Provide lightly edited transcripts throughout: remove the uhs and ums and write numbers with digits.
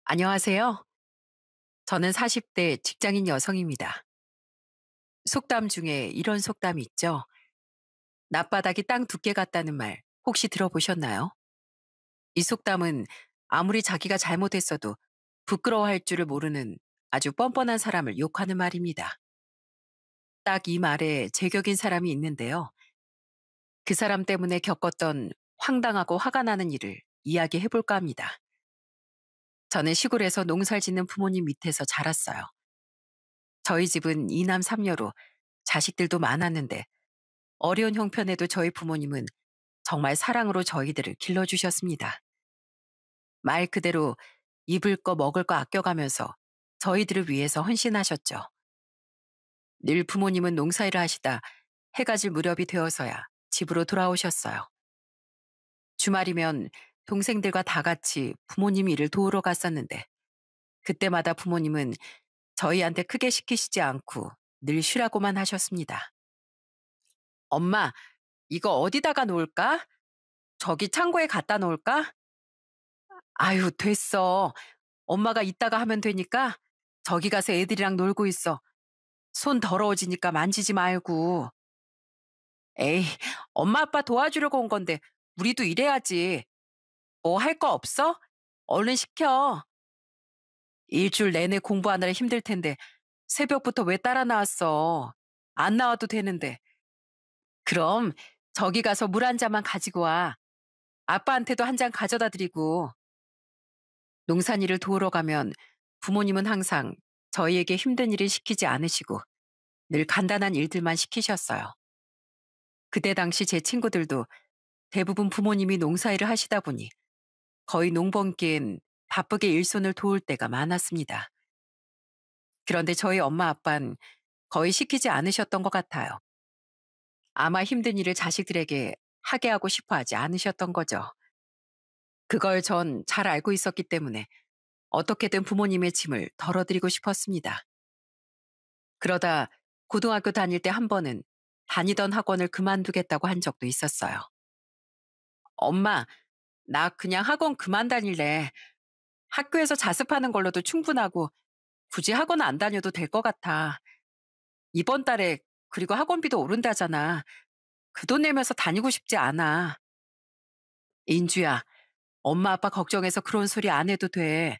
안녕하세요. 저는 40대 직장인 여성입니다. 속담 중에 이런 속담이 있죠. 낮바닥이 땅 두께 같다는 말 혹시 들어보셨나요? 이 속담은 아무리 자기가 잘못했어도 부끄러워할 줄을 모르는 아주 뻔뻔한 사람을 욕하는 말입니다. 딱 이 말에 제격인 사람이 있는데요. 그 사람 때문에 겪었던 황당하고 화가 나는 일을 이야기해 볼까 합니다. 저는 시골에서 농사를 짓는 부모님 밑에서 자랐어요. 저희 집은 이남 삼녀로 자식들도 많았는데 어려운 형편에도 저희 부모님은 정말 사랑으로 저희들을 길러주셨습니다. 말 그대로 입을 거 먹을 거 아껴가면서 저희들을 위해서 헌신하셨죠. 늘 부모님은 농사일을 하시다 해가 질 무렵이 되어서야 집으로 돌아오셨어요. 주말이면 동생들과 다 같이 부모님 일을 도우러 갔었는데 그때마다 부모님은 저희한테 크게 시키시지 않고 늘 쉬라고만 하셨습니다. 엄마, 이거 어디다가 놓을까? 저기 창고에 갖다 놓을까? 아유, 됐어. 엄마가 이따가 하면 되니까 저기 가서 애들이랑 놀고 있어. 손 더러워지니까 만지지 말고. 에이, 엄마 아빠 도와주려고 온 건데 우리도 일해야지. 뭐 할 거 없어? 얼른 시켜. 일주일 내내 공부하느라 힘들 텐데 새벽부터 왜 따라 나왔어? 안 나와도 되는데. 그럼 저기 가서 물 한 잔만 가지고 와. 아빠한테도 한 잔 가져다 드리고. 농산일을 도우러 가면 부모님은 항상 저희에게 힘든 일을 시키지 않으시고 늘 간단한 일들만 시키셨어요. 그때 당시 제 친구들도 대부분 부모님이 농사일을 하시다 보니 거의 농번기엔 바쁘게 일손을 도울 때가 많았습니다. 그런데 저희 엄마 아빠는 거의 시키지 않으셨던 것 같아요. 아마 힘든 일을 자식들에게 하게 하고 싶어 하지 않으셨던 거죠. 그걸 전 잘 알고 있었기 때문에 어떻게든 부모님의 짐을 덜어드리고 싶었습니다. 그러다 고등학교 다닐 때 한 번은 다니던 학원을 그만두겠다고 한 적도 있었어요. 엄마, 나 그냥 학원 그만 다닐래. 학교에서 자습하는 걸로도 충분하고 굳이 학원 안 다녀도 될 것 같아. 이번 달에 그리고 학원비도 오른다잖아. 그 돈 내면서 다니고 싶지 않아. 인주야, 엄마 아빠 걱정해서 그런 소리 안 해도 돼.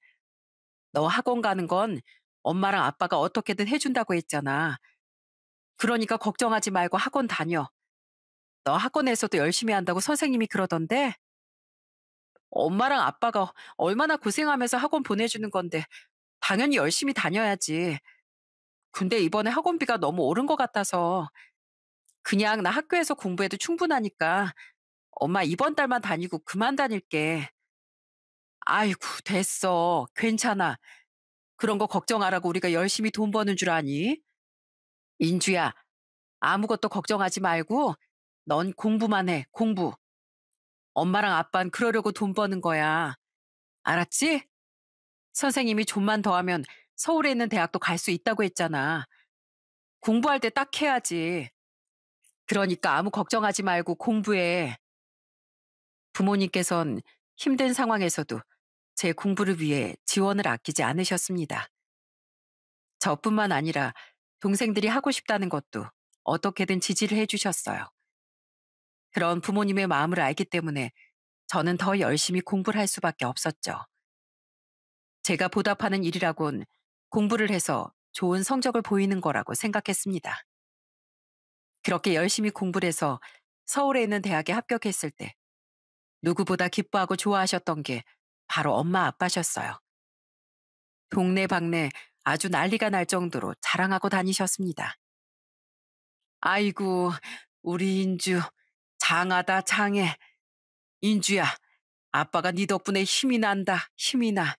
너 학원 가는 건 엄마랑 아빠가 어떻게든 해준다고 했잖아. 그러니까 걱정하지 말고 학원 다녀. 너 학원에서도 열심히 한다고 선생님이 그러던데? 엄마랑 아빠가 얼마나 고생하면서 학원 보내주는 건데 당연히 열심히 다녀야지. 근데 이번에 학원비가 너무 오른 것 같아서 그냥 나 학교에서 공부해도 충분하니까 엄마 이번 달만 다니고 그만 다닐게. 아이고, 됐어. 괜찮아. 그런 거 걱정하라고 우리가 열심히 돈 버는 줄 아니? 인주야, 아무것도 걱정하지 말고 넌 공부만 해, 공부. 엄마랑 아빠는 그러려고 돈 버는 거야. 알았지? 선생님이 좀만 더 하면 서울에 있는 대학도 갈 수 있다고 했잖아. 공부할 때 딱 해야지. 그러니까 아무 걱정하지 말고 공부해. 부모님께선 힘든 상황에서도 제 공부를 위해 지원을 아끼지 않으셨습니다. 저뿐만 아니라 동생들이 하고 싶다는 것도 어떻게든 지지를 해주셨어요. 그런 부모님의 마음을 알기 때문에 저는 더 열심히 공부를 할 수밖에 없었죠. 제가 보답하는 일이라곤 공부를 해서 좋은 성적을 보이는 거라고 생각했습니다. 그렇게 열심히 공부를 해서 서울에 있는 대학에 합격했을 때 누구보다 기뻐하고 좋아하셨던 게 바로 엄마 아빠셨어요. 동네방네 아주 난리가 날 정도로 자랑하고 다니셨습니다. 아이고, 우리 인주 장하다 장해. 인주야, 아빠가 네 덕분에 힘이 난다, 힘이 나.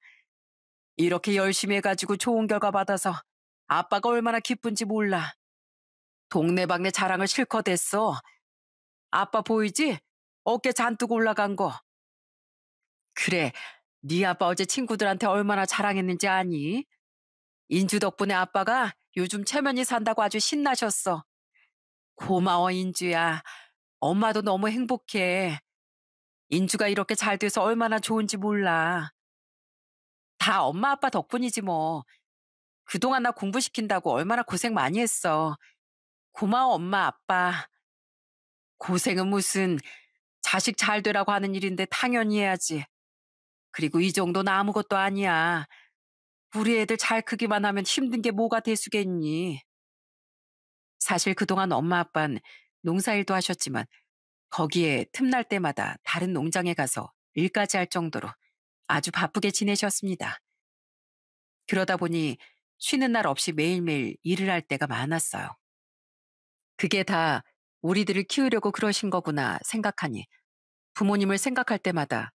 이렇게 열심히 해가지고 좋은 결과 받아서 아빠가 얼마나 기쁜지 몰라. 동네방네 자랑을 실컷 했어. 아빠 보이지? 어깨 잔뜩 올라간 거. 그래, 네 아빠 어제 친구들한테 얼마나 자랑했는지 아니? 인주 덕분에 아빠가 요즘 체면이 산다고 아주 신나셨어. 고마워, 인주야. 엄마도 너무 행복해. 인주가 이렇게 잘 돼서 얼마나 좋은지 몰라. 다 엄마 아빠 덕분이지 뭐. 그동안 나 공부시킨다고 얼마나 고생 많이 했어. 고마워 엄마 아빠. 고생은 무슨 자식 잘 되라고 하는 일인데 당연히 해야지. 그리고 이 정도는 아무것도 아니야. 우리 애들 잘 크기만 하면 힘든 게 뭐가 대수겠니. 사실 그동안 엄마 아빠는 농사일도 하셨지만 거기에 틈날 때마다 다른 농장에 가서 일까지 할 정도로 아주 바쁘게 지내셨습니다. 그러다 보니 쉬는 날 없이 매일매일 일을 할 때가 많았어요. 그게 다 우리들을 키우려고 그러신 거구나 생각하니 부모님을 생각할 때마다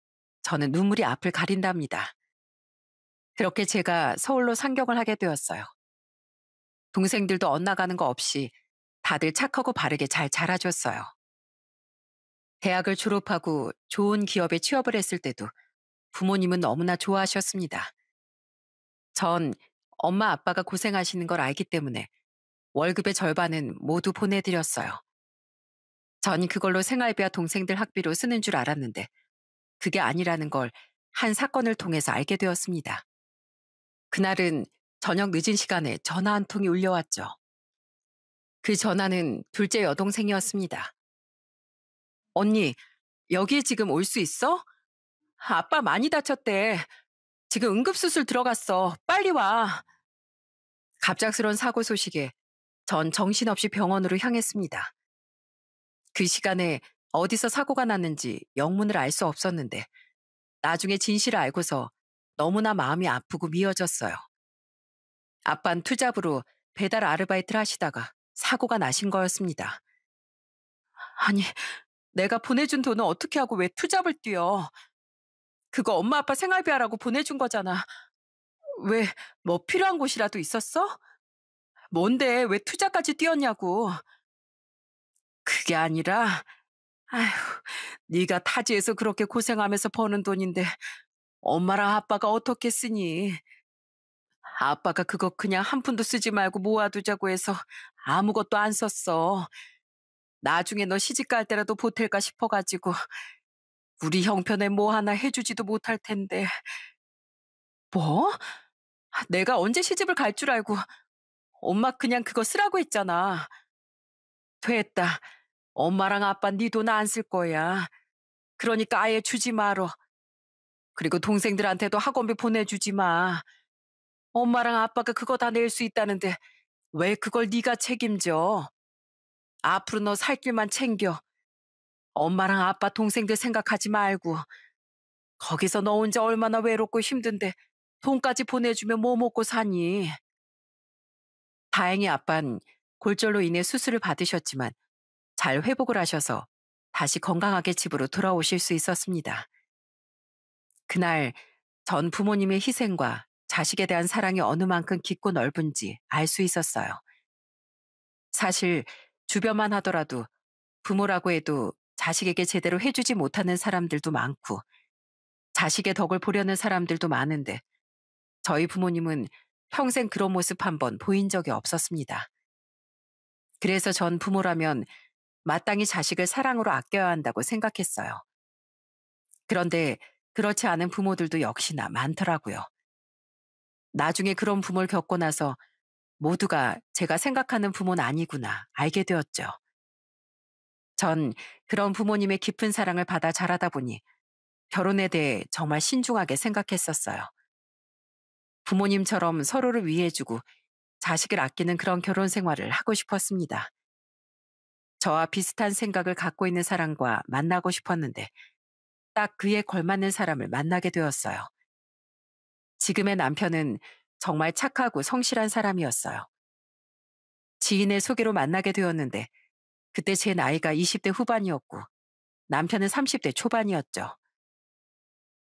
저는 눈물이 앞을 가린답니다. 그렇게 제가 서울로 상경을 하게 되었어요. 동생들도 엇나가는 거 없이 다들 착하고 바르게 잘 자라줬어요. 대학을 졸업하고 좋은 기업에 취업을 했을 때도 부모님은 너무나 좋아하셨습니다. 전 엄마 아빠가 고생하시는 걸 알기 때문에 월급의 절반은 모두 보내드렸어요. 전 그걸로 생활비와 동생들 학비로 쓰는 줄 알았는데 그게 아니라는 걸 한 사건을 통해서 알게 되었습니다. 그날은 저녁 늦은 시간에 전화 한 통이 울려왔죠. 그 전화는 둘째 여동생이었습니다. 언니, 여기에 지금 올 수 있어? 아빠 많이 다쳤대. 지금 응급수술 들어갔어. 빨리 와. 갑작스런 사고 소식에 전 정신없이 병원으로 향했습니다. 그 시간에 어디서 사고가 났는지 영문을 알 수 없었는데 나중에 진실을 알고서 너무나 마음이 아프고 미어졌어요. 아빤 투잡으로 배달 아르바이트를 하시다가 사고가 나신 거였습니다. 아니, 내가 보내준 돈은 어떻게 하고 왜 투잡을 뛰어? 그거 엄마 아빠 생활비 하라고 보내준 거잖아. 왜, 뭐 필요한 곳이라도 있었어? 뭔데 왜 투자까지 뛰었냐고. 그게 아니라, 아휴, 네가 타지에서 그렇게 고생하면서 버는 돈인데 엄마랑 아빠가 어떻게 쓰니? 아빠가 그거 그냥 한 푼도 쓰지 말고 모아두자고 해서 아무것도 안 썼어. 나중에 너 시집 갈 때라도 보탤까 싶어가지고 우리 형편에 뭐 하나 해주지도 못할 텐데. 뭐? 내가 언제 시집을 갈 줄 알고 엄마 그냥 그거 쓰라고 했잖아. 됐다. 엄마랑 아빠 네 돈 안 쓸 거야. 그러니까 아예 주지 말어. 그리고 동생들한테도 학원비 보내주지 마. 엄마랑 아빠가 그거 다 낼 수 있다는데 왜 그걸 네가 책임져? 앞으로 너 살 길만 챙겨. 엄마랑 아빠 동생들 생각하지 말고. 거기서 너 혼자 얼마나 외롭고 힘든데 돈까지 보내주면 뭐 먹고 사니? 다행히 아빤 골절로 인해 수술을 받으셨지만 잘 회복을 하셔서 다시 건강하게 집으로 돌아오실 수 있었습니다. 그날 전 부모님의 희생과 자식에 대한 사랑이 어느 만큼 깊고 넓은지 알 수 있었어요. 사실 주변만 하더라도 부모라고 해도 자식에게 제대로 해주지 못하는 사람들도 많고 자식의 덕을 보려는 사람들도 많은데 저희 부모님은 평생 그런 모습 한 번 보인 적이 없었습니다. 그래서 전 부모라면 마땅히 자식을 사랑으로 아껴야 한다고 생각했어요. 그런데 그렇지 않은 부모들도 역시나 많더라고요. 나중에 그런 부모를 겪고 나서 모두가 제가 생각하는 부모는 아니구나 알게 되었죠. 전 그런 부모님의 깊은 사랑을 받아 자라다 보니 결혼에 대해 정말 신중하게 생각했었어요. 부모님처럼 서로를 위해주고 자식을 아끼는 그런 결혼 생활을 하고 싶었습니다. 저와 비슷한 생각을 갖고 있는 사람과 만나고 싶었는데 딱 그에 걸맞는 사람을 만나게 되었어요. 지금의 남편은 정말 착하고 성실한 사람이었어요. 지인의 소개로 만나게 되었는데 그때 제 나이가 20대 후반이었고 남편은 30대 초반이었죠.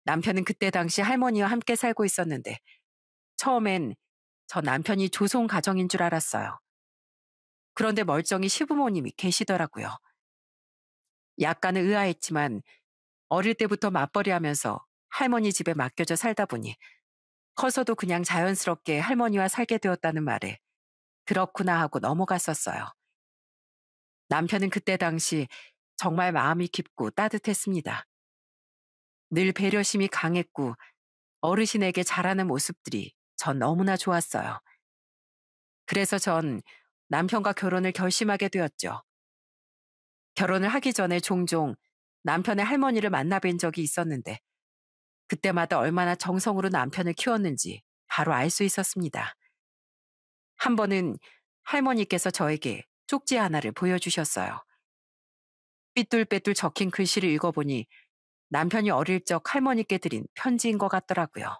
남편은 그때 당시 할머니와 함께 살고 있었는데 처음엔 저 남편이 조송 가정인 줄 알았어요. 그런데 멀쩡히 시부모님이 계시더라고요. 약간은 의아했지만 어릴 때부터 맞벌이 하면서 할머니 집에 맡겨져 살다 보니 커서도 그냥 자연스럽게 할머니와 살게 되었다는 말에 그렇구나 하고 넘어갔었어요. 남편은 그때 당시 정말 마음이 깊고 따뜻했습니다. 늘 배려심이 강했고 어르신에게 잘하는 모습들이 전 너무나 좋았어요. 그래서 전 남편과 결혼을 결심하게 되었죠. 결혼을 하기 전에 종종 남편의 할머니를 만나뵌 적이 있었는데 그때마다 얼마나 정성으로 남편을 키웠는지 바로 알 수 있었습니다. 한 번은 할머니께서 저에게 쪽지 하나를 보여주셨어요. 삐뚤빼뚤 적힌 글씨를 읽어보니 남편이 어릴 적 할머니께 드린 편지인 것 같더라고요.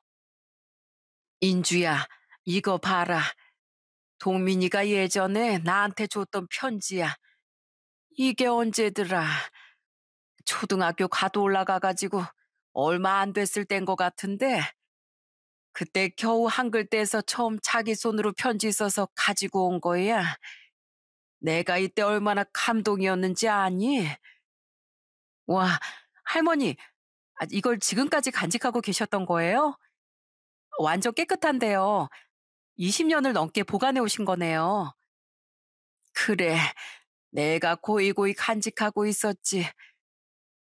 인주야, 이거 봐라. 동민이가 예전에 나한테 줬던 편지야. 이게 언제더라? 초등학교 가도 올라가가지고 얼마 안 됐을 땐 것 같은데 그때 겨우 한글 떼서 처음 자기 손으로 편지 써서 가지고 온 거야. 내가 이때 얼마나 감동이었는지 아니? 와, 할머니, 이걸 지금까지 간직하고 계셨던 거예요? 완전 깨끗한데요. 20년을 넘게 보관해 오신 거네요. 그래, 내가 고이고이 간직하고 있었지.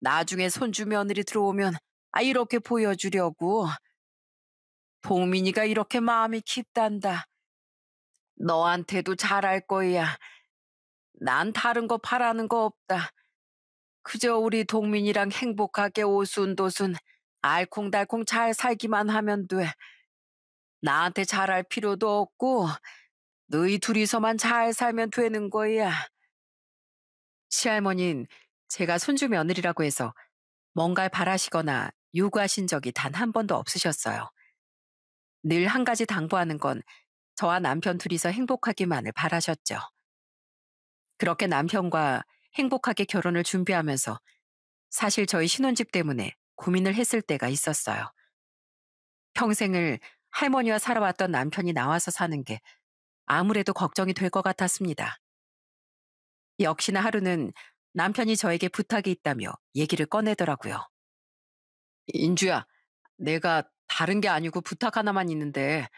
나중에 손주 며느리 들어오면 이렇게 보여주려고. 동민이가 이렇게 마음이 깊단다. 너한테도 잘할 거야. 난 다른 거 바라는 거 없다. 그저 우리 동민이랑 행복하게 오순도순 알콩달콩 잘 살기만 하면 돼. 나한테 잘할 필요도 없고 너희 둘이서만 잘 살면 되는 거야. 시할머니는 제가 손주 며느리라고 해서 뭔가를 바라시거나 요구하신 적이 단 한 번도 없으셨어요. 늘 한 가지 당부하는 건 저와 남편 둘이서 행복하기만을 바라셨죠. 그렇게 남편과 행복하게 결혼을 준비하면서 사실 저희 신혼집 때문에 고민을 했을 때가 있었어요. 평생을 할머니와 살아왔던 남편이 나와서 사는 게 아무래도 걱정이 될 것 같았습니다. 역시나 하루는 남편이 저에게 부탁이 있다며 얘기를 꺼내더라고요. 인주야, 내가 다른 게 아니고 부탁 하나만 있는데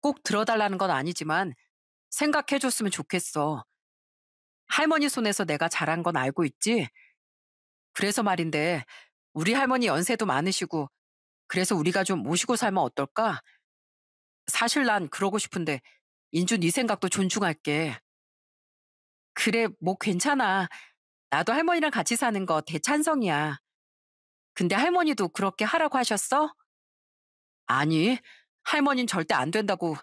꼭 들어달라는 건 아니지만 생각해줬으면 좋겠어. 할머니 손에서 내가 자란 건 알고 있지? 그래서 말인데 우리 할머니 연세도 많으시고 그래서 우리가 좀 모시고 살면 어떨까? 사실 난 그러고 싶은데 인주 네 생각도 존중할게. 그래, 뭐 괜찮아. 나도 할머니랑 같이 사는 거 대찬성이야. 근데 할머니도 그렇게 하라고 하셨어? 아니, 할머니는 절대 안 된다고.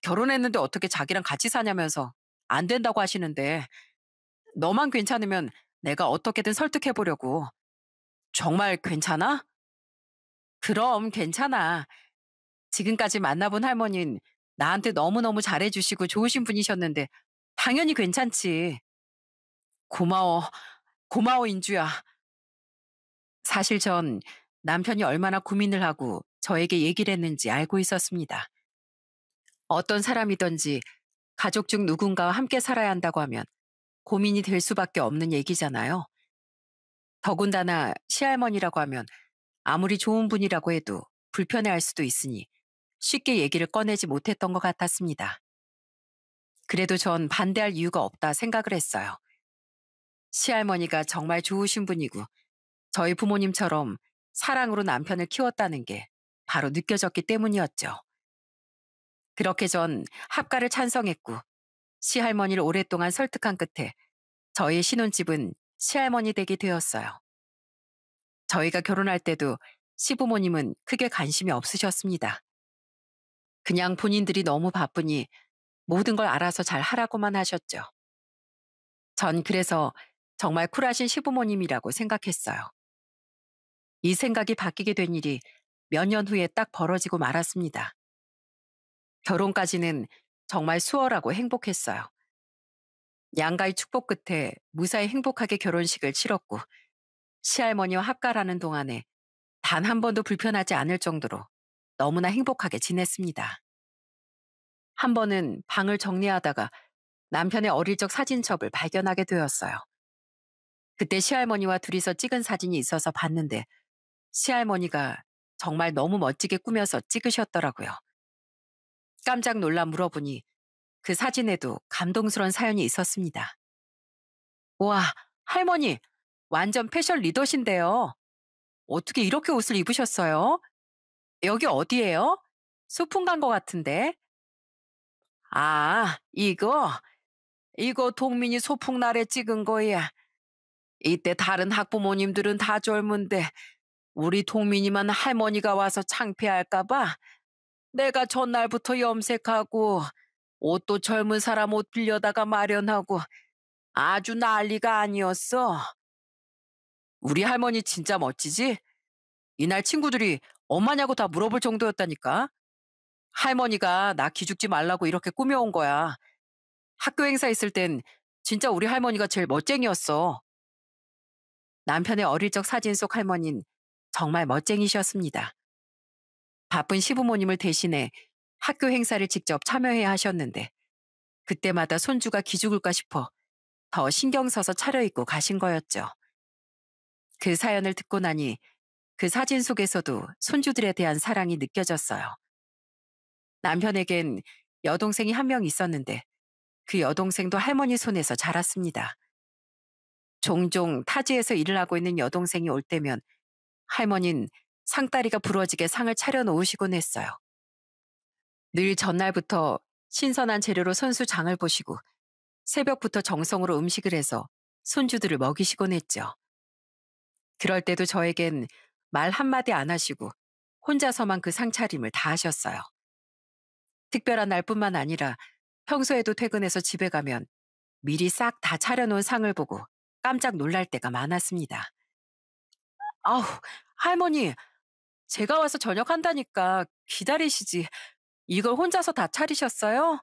결혼했는데 어떻게 자기랑 같이 사냐면서 안 된다고 하시는데 너만 괜찮으면 내가 어떻게든 설득해 보려고. 정말 괜찮아? 그럼 괜찮아. 지금까지 만나본 할머니는 나한테 너무너무 잘해주시고 좋으신 분이셨는데 당연히 괜찮지. 고마워. 고마워, 인주야. 사실 전 남편이 얼마나 고민을 하고 저에게 얘기를 했는지 알고 있었습니다. 어떤 사람이든지 가족 중 누군가와 함께 살아야 한다고 하면 고민이 될 수밖에 없는 얘기잖아요. 더군다나 시할머니라고 하면 아무리 좋은 분이라고 해도 불편해할 수도 있으니 쉽게 얘기를 꺼내지 못했던 것 같았습니다. 그래도 전 반대할 이유가 없다 생각을 했어요. 시할머니가 정말 좋으신 분이고 저희 부모님처럼 사랑으로 남편을 키웠다는 게 바로 느껴졌기 때문이었죠. 그렇게 전 합가를 찬성했고 시할머니를 오랫동안 설득한 끝에 저희 신혼집은 시할머니 댁이 되었어요. 저희가 결혼할 때도 시부모님은 크게 관심이 없으셨습니다. 그냥 본인들이 너무 바쁘니 모든 걸 알아서 잘 하라고만 하셨죠. 전 그래서 정말 쿨하신 시부모님이라고 생각했어요. 이 생각이 바뀌게 된 일이 몇 년 후에 딱 벌어지고 말았습니다. 결혼까지는 정말 수월하고 행복했어요. 양가의 축복 끝에 무사히 행복하게 결혼식을 치렀고 시할머니와 합가라는 동안에 단 한 번도 불편하지 않을 정도로 너무나 행복하게 지냈습니다. 한 번은 방을 정리하다가 남편의 어릴 적 사진첩을 발견하게 되었어요. 그때 시할머니와 둘이서 찍은 사진이 있어서 봤는데 시할머니가 정말 너무 멋지게 꾸며서 찍으셨더라고요. 깜짝 놀라 물어보니 그 사진에도 감동스러운 사연이 있었습니다. 와, 할머니, 완전 패션 리더신데요. 어떻게 이렇게 옷을 입으셨어요? 여기 어디예요? 소풍 간 것 같은데. 아, 이거 동민이 소풍 날에 찍은 거야. 이때 다른 학부모님들은 다 젊은데 우리 동민이만 할머니가 와서 창피할까 봐 내가 전날부터 염색하고 옷도 젊은 사람 옷 빌려다가 마련하고 아주 난리가 아니었어. 우리 할머니 진짜 멋지지? 이날 친구들이 엄마냐고 다 물어볼 정도였다니까. 할머니가 나 기죽지 말라고 이렇게 꾸며온 거야. 학교 행사 있을 땐 진짜 우리 할머니가 제일 멋쟁이였어. 남편의 어릴 적 사진 속 할머니는 정말 멋쟁이셨습니다. 바쁜 시부모님을 대신해 학교 행사를 직접 참여해야 하셨는데 그때마다 손주가 기죽을까 싶어 더 신경 써서 차려입고 가신 거였죠. 그 사연을 듣고 나니 그 사진 속에서도 손주들에 대한 사랑이 느껴졌어요. 남편에겐 여동생이 한 명 있었는데 그 여동생도 할머니 손에서 자랐습니다. 종종 타지에서 일을 하고 있는 여동생이 올 때면 할머니는 상다리가 부러지게 상을 차려놓으시곤 했어요. 늘 전날부터 신선한 재료로 손수 장을 보시고 새벽부터 정성으로 음식을 해서 손주들을 먹이시곤 했죠. 그럴 때도 저에겐 말 한마디 안 하시고 혼자서만 그 상차림을 다 하셨어요. 특별한 날뿐만 아니라 평소에도 퇴근해서 집에 가면 미리 싹 다 차려놓은 상을 보고 깜짝 놀랄 때가 많았습니다. 아우, 할머니, 제가 와서 저녁 한다니까 기다리시지. 이걸 혼자서 다 차리셨어요?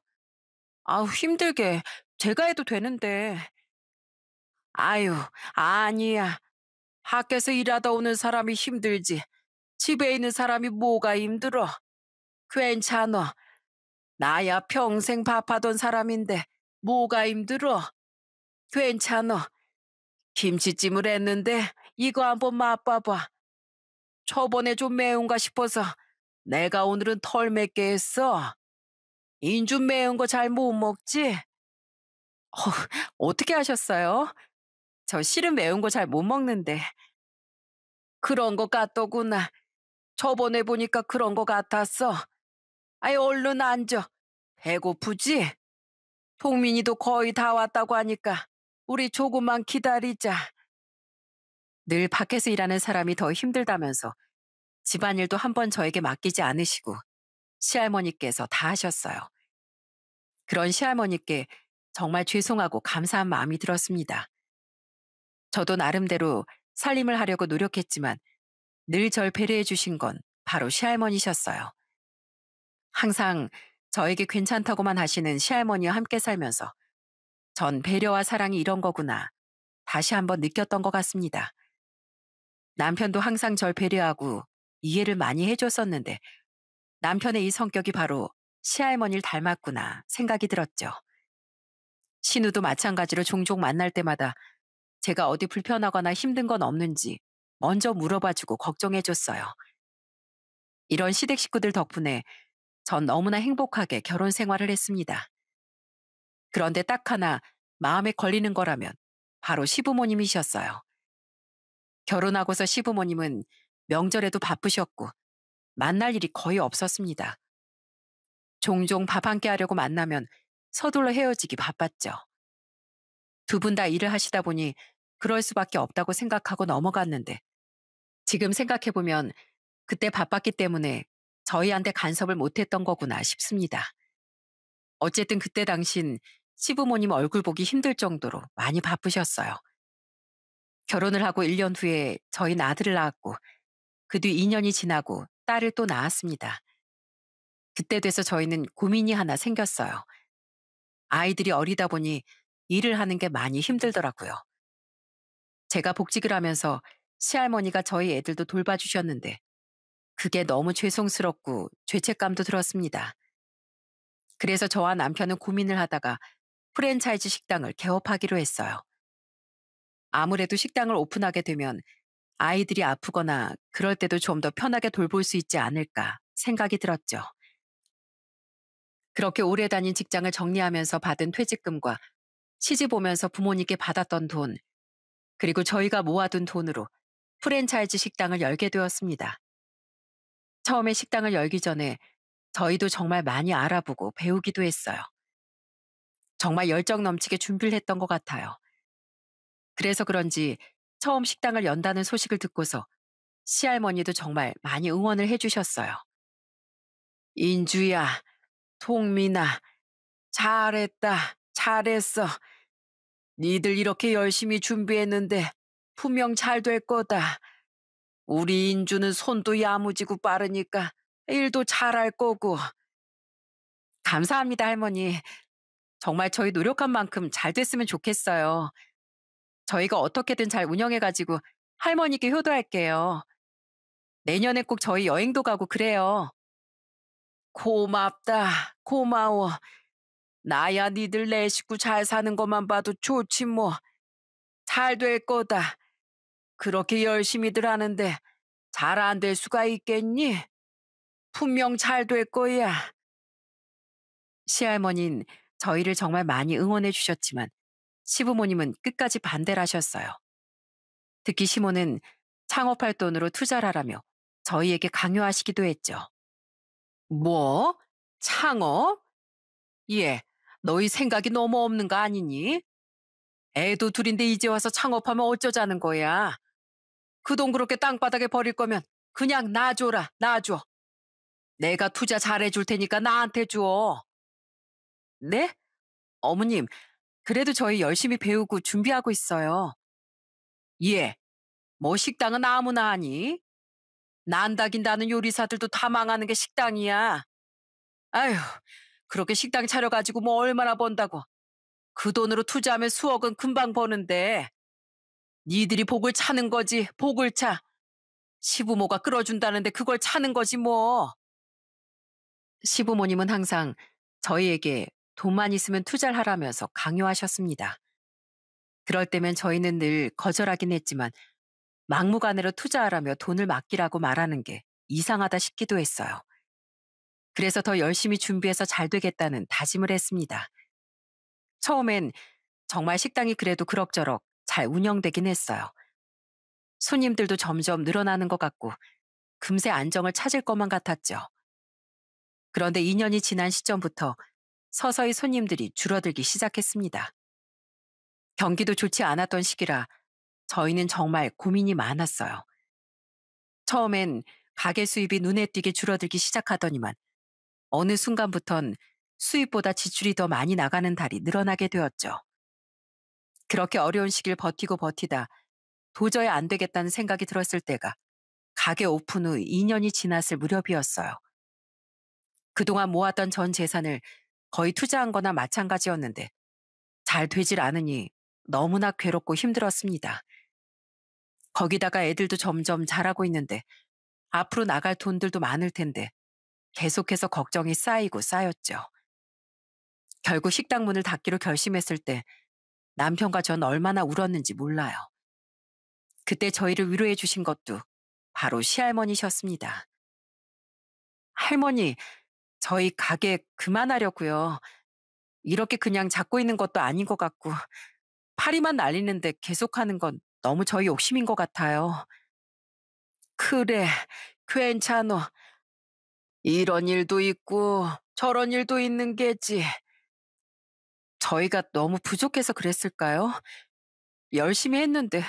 아우, 힘들게. 제가 해도 되는데. 아유, 아니야. 밖에서 일하다 오는 사람이 힘들지. 집에 있는 사람이 뭐가 힘들어. 괜찮아. 나야 평생 밥하던 사람인데 뭐가 힘들어. 괜찮아. 김치찜을 했는데 이거 한번 맛봐봐. 저번에 좀 매운가 싶어서 내가 오늘은 덜 맵게 했어. 인중 매운 거 잘 못 먹지? 어, 어떻게 하셨어요? 저 실은 매운 거 잘 못 먹는데. 그런 거 같더구나. 저번에 보니까 그런 거 같았어. 아이, 얼른 앉아. 배고프지? 동민이도 거의 다 왔다고 하니까 우리 조금만 기다리자. 늘 밖에서 일하는 사람이 더 힘들다면서 집안일도 한 번 저에게 맡기지 않으시고 시할머니께서 다 하셨어요. 그런 시할머니께 정말 죄송하고 감사한 마음이 들었습니다. 저도 나름대로 살림을 하려고 노력했지만 늘 절 배려해 주신 건 바로 시할머니셨어요. 항상 저에게 괜찮다고만 하시는 시할머니와 함께 살면서 전 배려와 사랑이 이런 거구나 다시 한번 느꼈던 것 같습니다. 남편도 항상 절 배려하고 이해를 많이 해줬었는데 남편의 이 성격이 바로 시할머니를 닮았구나 생각이 들었죠. 신우도 마찬가지로 종종 만날 때마다 제가 어디 불편하거나 힘든 건 없는지 먼저 물어봐주고 걱정해줬어요. 이런 시댁 식구들 덕분에 전 너무나 행복하게 결혼 생활을 했습니다. 그런데 딱 하나 마음에 걸리는 거라면 바로 시부모님이셨어요. 결혼하고서 시부모님은 명절에도 바쁘셨고 만날 일이 거의 없었습니다. 종종 밥 한 끼 하려고 만나면 서둘러 헤어지기 바빴죠. 두 분 다 일을 하시다 보니 그럴 수밖에 없다고 생각하고 넘어갔는데 지금 생각해보면 그때 바빴기 때문에 저희한테 간섭을 못했던 거구나 싶습니다. 어쨌든 그때 당신 시부모님 얼굴 보기 힘들 정도로 많이 바쁘셨어요. 결혼을 하고 1년 후에 저희는 아들을 낳았고 그 뒤 2년이 지나고 딸을 또 낳았습니다. 그때 돼서 저희는 고민이 하나 생겼어요. 아이들이 어리다 보니 일을 하는 게 많이 힘들더라고요. 제가 복직을 하면서 시할머니가 저희 애들도 돌봐주셨는데 그게 너무 죄송스럽고 죄책감도 들었습니다. 그래서 저와 남편은 고민을 하다가 프랜차이즈 식당을 개업하기로 했어요. 아무래도 식당을 오픈하게 되면 아이들이 아프거나 그럴 때도 좀 더 편하게 돌볼 수 있지 않을까 생각이 들었죠. 그렇게 오래 다닌 직장을 정리하면서 받은 퇴직금과 시집 오면서 부모님께 받았던 돈, 그리고 저희가 모아둔 돈으로 프랜차이즈 식당을 열게 되었습니다. 처음에 식당을 열기 전에 저희도 정말 많이 알아보고 배우기도 했어요. 정말 열정 넘치게 준비를 했던 것 같아요. 그래서 그런지 처음 식당을 연다는 소식을 듣고서 시할머니도 정말 많이 응원을 해주셨어요. 인주야, 통민아, 잘했다, 잘했어. 니들 이렇게 열심히 준비했는데 분명 잘 될 거다. 우리 인주는 손도 야무지고 빠르니까 일도 잘할 거고. 감사합니다, 할머니. 정말 저희 노력한 만큼 잘 됐으면 좋겠어요. 저희가 어떻게든 잘 운영해가지고 할머니께 효도할게요. 내년에 꼭 저희 여행도 가고 그래요. 고맙다, 고마워. 나야 니들 내 식구 잘 사는 것만 봐도 좋지 뭐. 잘 될 거다. 그렇게 열심히들 하는데 잘 안 될 수가 있겠니? 분명 잘 될 거야. 시할머니는 저희를 정말 많이 응원해 주셨지만 시부모님은 끝까지 반대를 하셨어요. 특히 시모는 창업할 돈으로 투자를 하라며 저희에게 강요하시기도 했죠. 뭐? 창업? 예, 너희 생각이 너무 없는 거 아니니? 애도 둘인데 이제 와서 창업하면 어쩌자는 거야? 그 돈 그렇게 땅바닥에 버릴 거면 그냥 놔줘라, 놔줘. 내가 투자 잘해줄 테니까 나한테 줘. 네? 어머님, 그래도 저희 열심히 배우고 준비하고 있어요. 예, 뭐 식당은 아무나 하니? 난다긴다는 요리사들도 다 망하는 게 식당이야. 아휴, 그렇게 식당 차려가지고 뭐 얼마나 번다고. 그 돈으로 투자하면 수억은 금방 버는데. 니들이 복을 차는 거지, 복을 차. 시부모가 끌어준다는데 그걸 차는 거지 뭐. 시부모님은 항상 저희에게 돈만 있으면 투자를 하라면서 강요하셨습니다. 그럴 때면 저희는 늘 거절하긴 했지만 막무가내로 투자하라며 돈을 맡기라고 말하는 게 이상하다 싶기도 했어요. 그래서 더 열심히 준비해서 잘 되겠다는 다짐을 했습니다. 처음엔 정말 식당이 그래도 그럭저럭 잘 운영되긴 했어요. 손님들도 점점 늘어나는 것 같고 금세 안정을 찾을 것만 같았죠. 그런데 2년이 지난 시점부터 서서히 손님들이 줄어들기 시작했습니다. 경기도 좋지 않았던 시기라 저희는 정말 고민이 많았어요. 처음엔 가게 수입이 눈에 띄게 줄어들기 시작하더니만 어느 순간부턴 수입보다 지출이 더 많이 나가는 달이 늘어나게 되었죠. 그렇게 어려운 시기를 버티고 버티다 도저히 안 되겠다는 생각이 들었을 때가 가게 오픈 후 2년이 지났을 무렵이었어요. 그동안 모았던 전 재산을 거의 투자한 거나 마찬가지였는데 잘 되질 않으니 너무나 괴롭고 힘들었습니다. 거기다가 애들도 점점 자라고 있는데 앞으로 나갈 돈들도 많을 텐데 계속해서 걱정이 쌓이고 쌓였죠. 결국 식당 문을 닫기로 결심했을 때 남편과 전 얼마나 울었는지 몰라요. 그때 저희를 위로해 주신 것도 바로 시할머니셨습니다. 할머니, 저희 가게 그만하려고요. 이렇게 그냥 잡고 있는 것도 아닌 것 같고 파리만 날리는데 계속하는 건 너무 저희 욕심인 것 같아요. 그래, 괜찮어. 이런 일도 있고 저런 일도 있는 게지. 저희가 너무 부족해서 그랬을까요? 열심히 했는데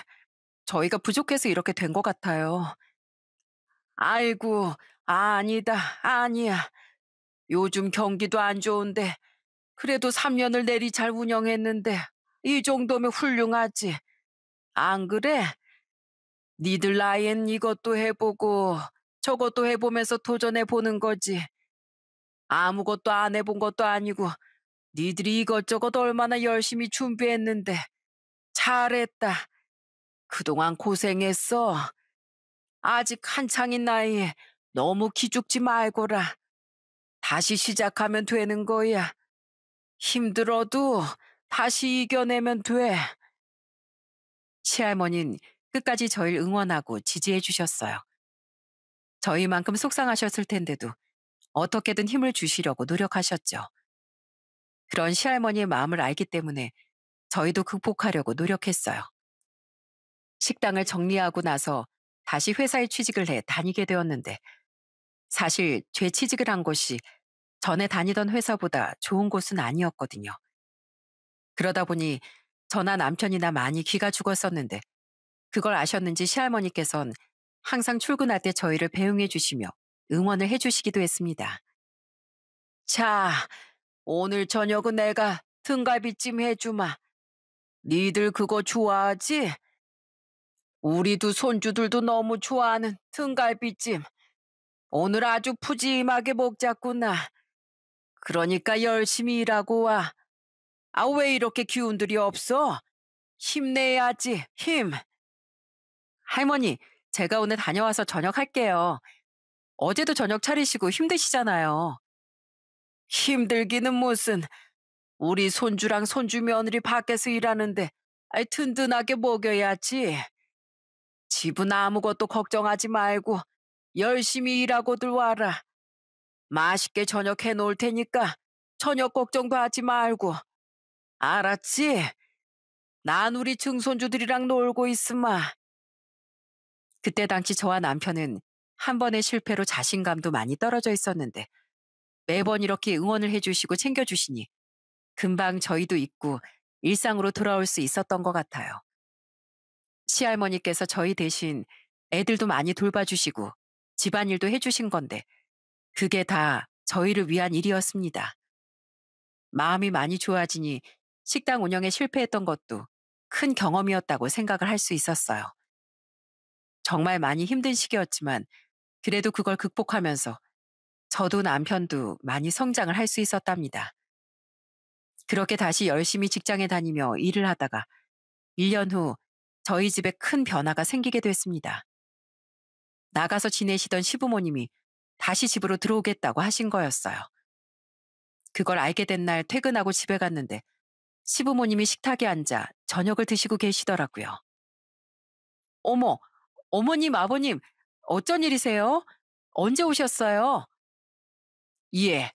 저희가 부족해서 이렇게 된 것 같아요. 아이고, 아니다, 아니야. 요즘 경기도 안 좋은데 그래도 3년을 내리 잘 운영했는데 이 정도면 훌륭하지. 안 그래? 니들 나이엔 이것도 해보고 저것도 해보면서 도전해 보는 거지. 아무것도 안 해본 것도 아니고 니들이 이것저것 얼마나 열심히 준비했는데 잘했다. 그동안 고생했어. 아직 한창인 나이에 너무 기죽지 말거라. 다시 시작하면 되는 거야. 힘들어도 다시 이겨내면 돼. 시할머니는 끝까지 저희를 응원하고 지지해 주셨어요. 저희만큼 속상하셨을 텐데도 어떻게든 힘을 주시려고 노력하셨죠. 그런 시할머니의 마음을 알기 때문에 저희도 극복하려고 노력했어요. 식당을 정리하고 나서 다시 회사에 취직을 해 다니게 되었는데 사실 죄취직을 한 곳이 전에 다니던 회사보다 좋은 곳은 아니었거든요. 그러다 보니 저나 남편이나 많이 기가 죽었었는데 그걸 아셨는지 시할머니께선 항상 출근할 때 저희를 배웅해 주시며 응원을 해 주시기도 했습니다. 자, 오늘 저녁은 내가 등갈비찜 해주마. 니들 그거 좋아하지? 우리 두 손주들도 너무 좋아하는 등갈비찜. 오늘 아주 푸짐하게 먹자꾸나. 그러니까 열심히 일하고 와. 아, 왜 이렇게 기운들이 없어? 힘내야지, 힘. 할머니, 제가 오늘 다녀와서 저녁 할게요. 어제도 저녁 차리시고 힘드시잖아요. 힘들기는 무슨. 우리 손주랑 손주 며느리 밖에서 일하는데 아이 든든하게 먹여야지. 집은 아무것도 걱정하지 말고 열심히 일하고들 와라. 맛있게 저녁 해놓을 테니까 저녁 걱정도 하지 말고. 알았지? 난 우리 증손주들이랑 놀고 있으마. 그때 당시 저와 남편은 한 번의 실패로 자신감도 많이 떨어져 있었는데 매번 이렇게 응원을 해주시고 챙겨주시니 금방 저희도 잊고 일상으로 돌아올 수 있었던 것 같아요. 시할머니께서 저희 대신 애들도 많이 돌봐주시고 집안일도 해주신 건데 그게 다 저희를 위한 일이었습니다. 마음이 많이 좋아지니 식당 운영에 실패했던 것도 큰 경험이었다고 생각을 할 수 있었어요. 정말 많이 힘든 시기였지만 그래도 그걸 극복하면서 저도 남편도 많이 성장을 할 수 있었답니다. 그렇게 다시 열심히 직장에 다니며 일을 하다가 1년 후 저희 집에 큰 변화가 생기게 됐습니다. 나가서 지내시던 시부모님이 다시 집으로 들어오겠다고 하신 거였어요. 그걸 알게 된 날 퇴근하고 집에 갔는데 시부모님이 식탁에 앉아 저녁을 드시고 계시더라고요. 어머, 어머님, 아버님, 어쩐 일이세요? 언제 오셨어요? 예,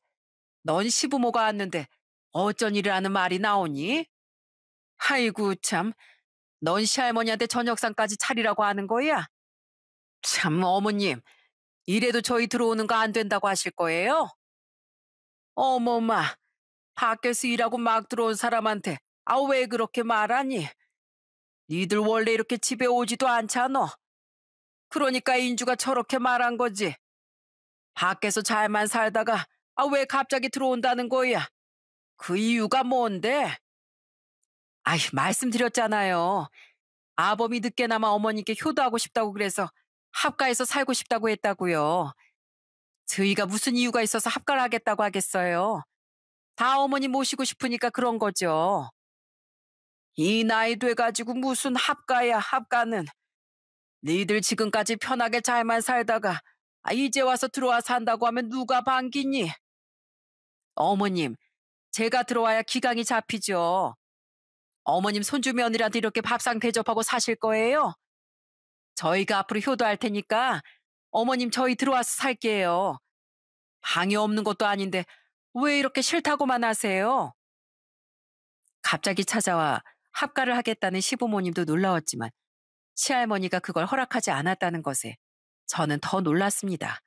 넌 시부모가 왔는데 어쩐 일을 하는 말이 나오니? 아이고, 참, 넌 시할머니한테 저녁상까지 차리라고 하는 거야? 참, 어머님, 이래도 저희 들어오는 거 안 된다고 하실 거예요? 어머마, 밖에서 일하고 막 들어온 사람한테 아, 왜 그렇게 말하니? 니들 원래 이렇게 집에 오지도 않잖아. 그러니까 인주가 저렇게 말한 거지. 밖에서 잘만 살다가 아, 왜 갑자기 들어온다는 거야? 그 이유가 뭔데? 아이, 말씀드렸잖아요. 아범이 늦게나마 어머니께 효도하고 싶다고 그래서 합가해서 살고 싶다고 했다고요. 저희가 무슨 이유가 있어서 합가를 하겠다고 하겠어요. 다 어머니 모시고 싶으니까 그런 거죠. 이 나이 돼가지고 무슨 합가야, 합가는. 너희들 지금까지 편하게 잘만 살다가 아, 이제 와서 들어와 산다고 하면 누가 반기니? 어머님, 제가 들어와야 기강이 잡히죠. 어머님 손주 며느리한테 이렇게 밥상 대접하고 사실 거예요? 저희가 앞으로 효도할 테니까 어머님 저희 들어와서 살게요. 방이 없는 것도 아닌데 왜 이렇게 싫다고만 하세요? 갑자기 찾아와 합가를 하겠다는 시부모님도 놀라웠지만 시할머니가 그걸 허락하지 않았다는 것에 저는 더 놀랐습니다.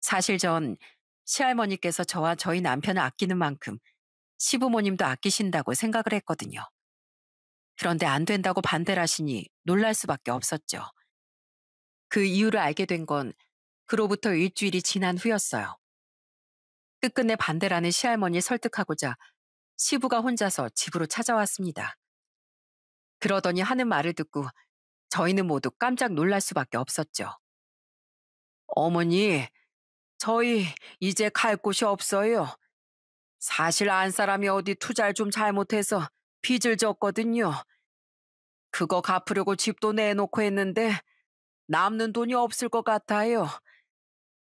사실 전 시할머니께서 저와 저희 남편을 아끼는 만큼 시부모님도 아끼신다고 생각을 했거든요. 그런데 안 된다고 반대를 하시니 놀랄 수밖에 없었죠. 그 이유를 알게 된 건 그로부터 일주일이 지난 후였어요. 끝끝내 반대라는 시할머니를 설득하고자 시부가 혼자서 집으로 찾아왔습니다. 그러더니 하는 말을 듣고 저희는 모두 깜짝 놀랄 수밖에 없었죠. 어머니, 저희 이제 갈 곳이 없어요. 사실 안 사람이 어디 투자를 좀 잘못해서 빚을 졌거든요. 그거 갚으려고 집도 내놓고 했는데 남는 돈이 없을 것 같아요.